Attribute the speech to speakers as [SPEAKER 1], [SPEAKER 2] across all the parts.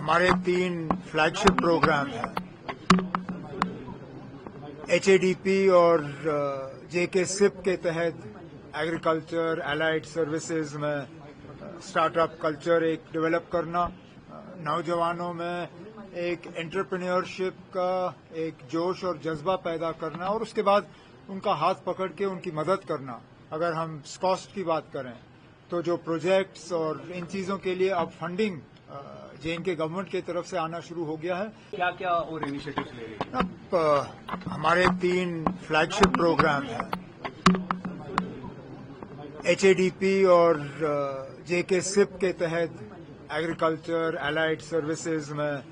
[SPEAKER 1] हमारे 3 flagship programme हैं। HADP और JK-SIP के तहत एग्रीकल्चर एलाइड सर्विसेज में स्टार्टअप कल्चर एक डेवलप करना, नौजवानों में एक एंटरप्रेन्योरशिप का एक जोश और जज्बा पैदा करना और उसके बाद उनका हाथ पकड़ के उनकी मदद करना। अगर हम कॉस्ट की बात करें तो जो प्रोजेक्ट्स और इन चीज़ों के लिए अब फंडिंग JNK गवर्नमेंट की तरफ से आना शुरू हो गया है।
[SPEAKER 2] क्या क्या और इनिशिएटिव्स ले रही है?
[SPEAKER 1] अब हमारे 3 फ्लैगशिप प्रोग्राम हैं। HADP और JK-SIP के तहत एग्रीकल्चर एलाइड सर्विसेज में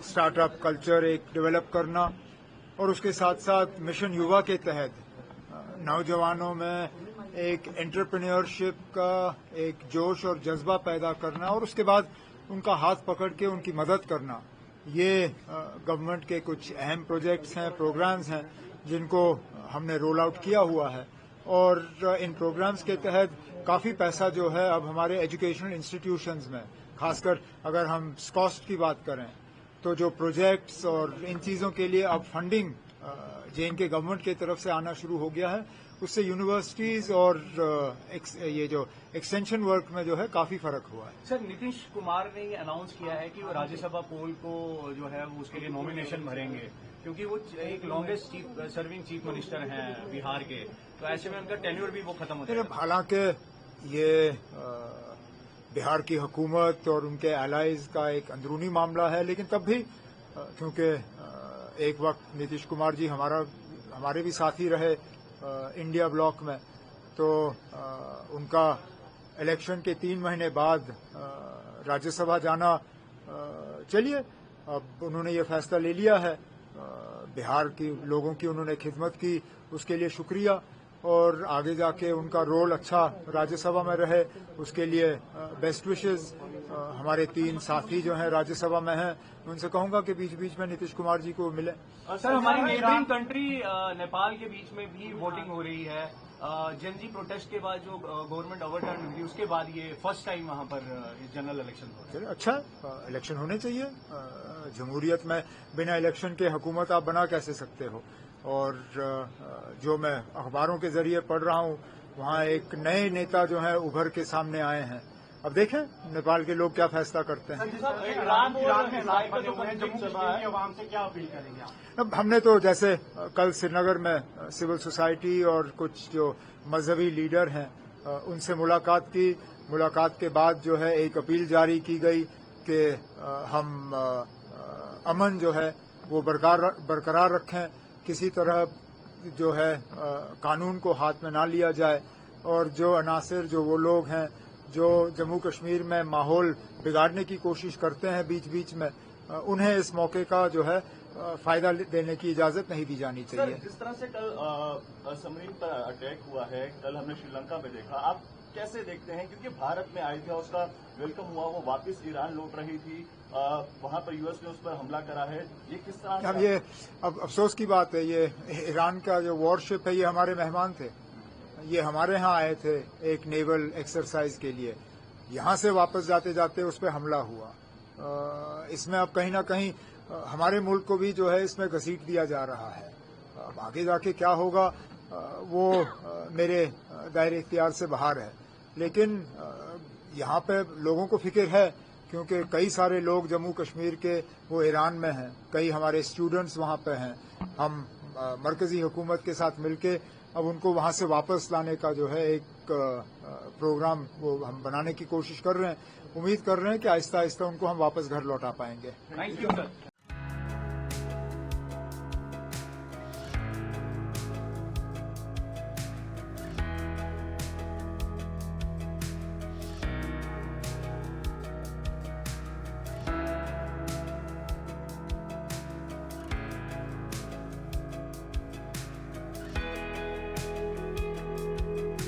[SPEAKER 1] स्टार्टअप कल्चर एक डेवलप करना और उसके साथ साथ मिशन युवा के तहत नौजवानों में एक एंटरप्रेन्योरशिप का एक जोश और जज्बा पैदा करना और उसके बाद उनका हाथ पकड़ के उनकी मदद करना। ये गवर्नमेंट के कुछ अहम प्रोजेक्ट्स हैं, प्रोग्राम्स हैं जिनको हमने रोल आउट किया हुआ है और इन प्रोग्राम्स के तहत काफ़ी पैसा जो है अब हमारे एजुकेशनल इंस्टीट्यूशंस में, खासकर अगर हम कॉस्ट की बात करें तो जो प्रोजेक्ट्स और इन चीज़ों के लिए अब फंडिंग JNK गवर्नमेंट की तरफ से आना शुरू हो गया है। उससे यूनिवर्सिटीज और ये जो एक्सटेंशन वर्क में जो है काफी फर्क हुआ है।
[SPEAKER 2] सर, नीतीश कुमार ने ये अनाउंस किया है कि वो राज्यसभा पोल को जो है वो उसके लिए नॉमिनेशन भरेंगे, क्योंकि वो एक लॉन्गेस्ट सर्विंग चीफ मिनिस्टर हैं बिहार के, तो ऐसे में उनका टेन्योर भी वो खत्म हो जाएगा।
[SPEAKER 1] हालांकि ये बिहार की हुकूमत और उनके एलाइज का एक अंदरूनी मामला है, लेकिन तब भी क्योंकि एक वक्त नीतीश कुमार जी हमारे भी साथी रहे इंडिया ब्लॉक में, तो उनका इलेक्शन के 3 महीने बाद राज्यसभा जाना, चलिए अब उन्होंने ये फैसला ले लिया है। बिहार की लोगों की उन्होंने खिदमत की, उसके लिए शुक्रिया और आगे जाके उनका रोल अच्छा राज्यसभा में रहे, उसके लिए बेस्ट विशेस। हमारे 3 साथी जो हैं राज्यसभा में हैं, उनसे कहूंगा कि बीच बीच में नीतीश कुमार जी को मिले।
[SPEAKER 2] सर, हमारी नेबरिंग कंट्री नेपाल के बीच में भी वोटिंग हो रही है। जनजी प्रोटेस्ट के बाद जो गवर्नमेंट ओवरटर्न हुई, उसके बाद ये फर्स्ट टाइम वहां पर जनरल इलेक्शन हो रहा है।
[SPEAKER 1] अच्छा, इलेक्शन होने चाहिए। जमहूरियत में बिना इलेक्शन के हुकूमत आप बना कैसे सकते हो? और जो मैं अखबारों के जरिए पढ़ रहा हूं, वहां एक नए नेता जो है उभर के सामने आए हैं। अब देखें नेपाल के लोग क्या फैसला करते हैं। अब हमने तो जैसे कल श्रीनगर में सिविल सोसाइटी और कुछ जो मजहबी लीडर हैं उनसे मुलाकात की। मुलाकात के बाद जो है एक अपील जारी की गई कि हम अमन जो है वो बरकरार रखें, किसी तरह जो है कानून को हाथ में ना लिया जाए और जो अनासिर, जो वो लोग हैं जो जम्मू कश्मीर में माहौल बिगाड़ने की कोशिश करते हैं बीच बीच में, उन्हें इस मौके का जो है फायदा देने की इजाजत नहीं दी जानी चाहिए।
[SPEAKER 3] जिस तरह से कल समरीन पर अटैक हुआ है, कल हमने श्रीलंका में देखा, आप कैसे देखते हैं? क्योंकि भारत में आई थी, उसका वेलकम हुआ, वो वापस ईरान लौट रही थी, वहां पर यूएस ने उस पर हमला करा है, ये किस तरह?
[SPEAKER 1] अब ये अफसोस की बात है, ये ईरान का जो वॉरशिप है ये हमारे मेहमान थे, ये हमारे यहाँ आए थे एक नेवल एक्सरसाइज के लिए, यहाँ से वापस जाते जाते उस पर हमला हुआ। इसमें अब कहीं ना कहीं हमारे मुल्क को भी जो है इसमें घसीट दिया जा रहा है। अब आगे जाके क्या होगा वो मेरे दायरे इख्तियार से बाहर है, लेकिन यहाँ पे लोगों को फिक्र है क्योंकि कई सारे लोग जम्मू कश्मीर के वो ईरान में हैं, कई हमारे स्टूडेंट्स वहाँ पे हैं। हम मरकजी हुकूमत के साथ मिलके अब उनको वहाँ से वापस लाने का जो है एक प्रोग्राम वो हम बनाने की कोशिश कर रहे हैं। उम्मीद कर रहे हैं कि आहिस्ता आहिस्ता उनको हम वापस घर लौटा पाएंगे।
[SPEAKER 2] Thank you sir.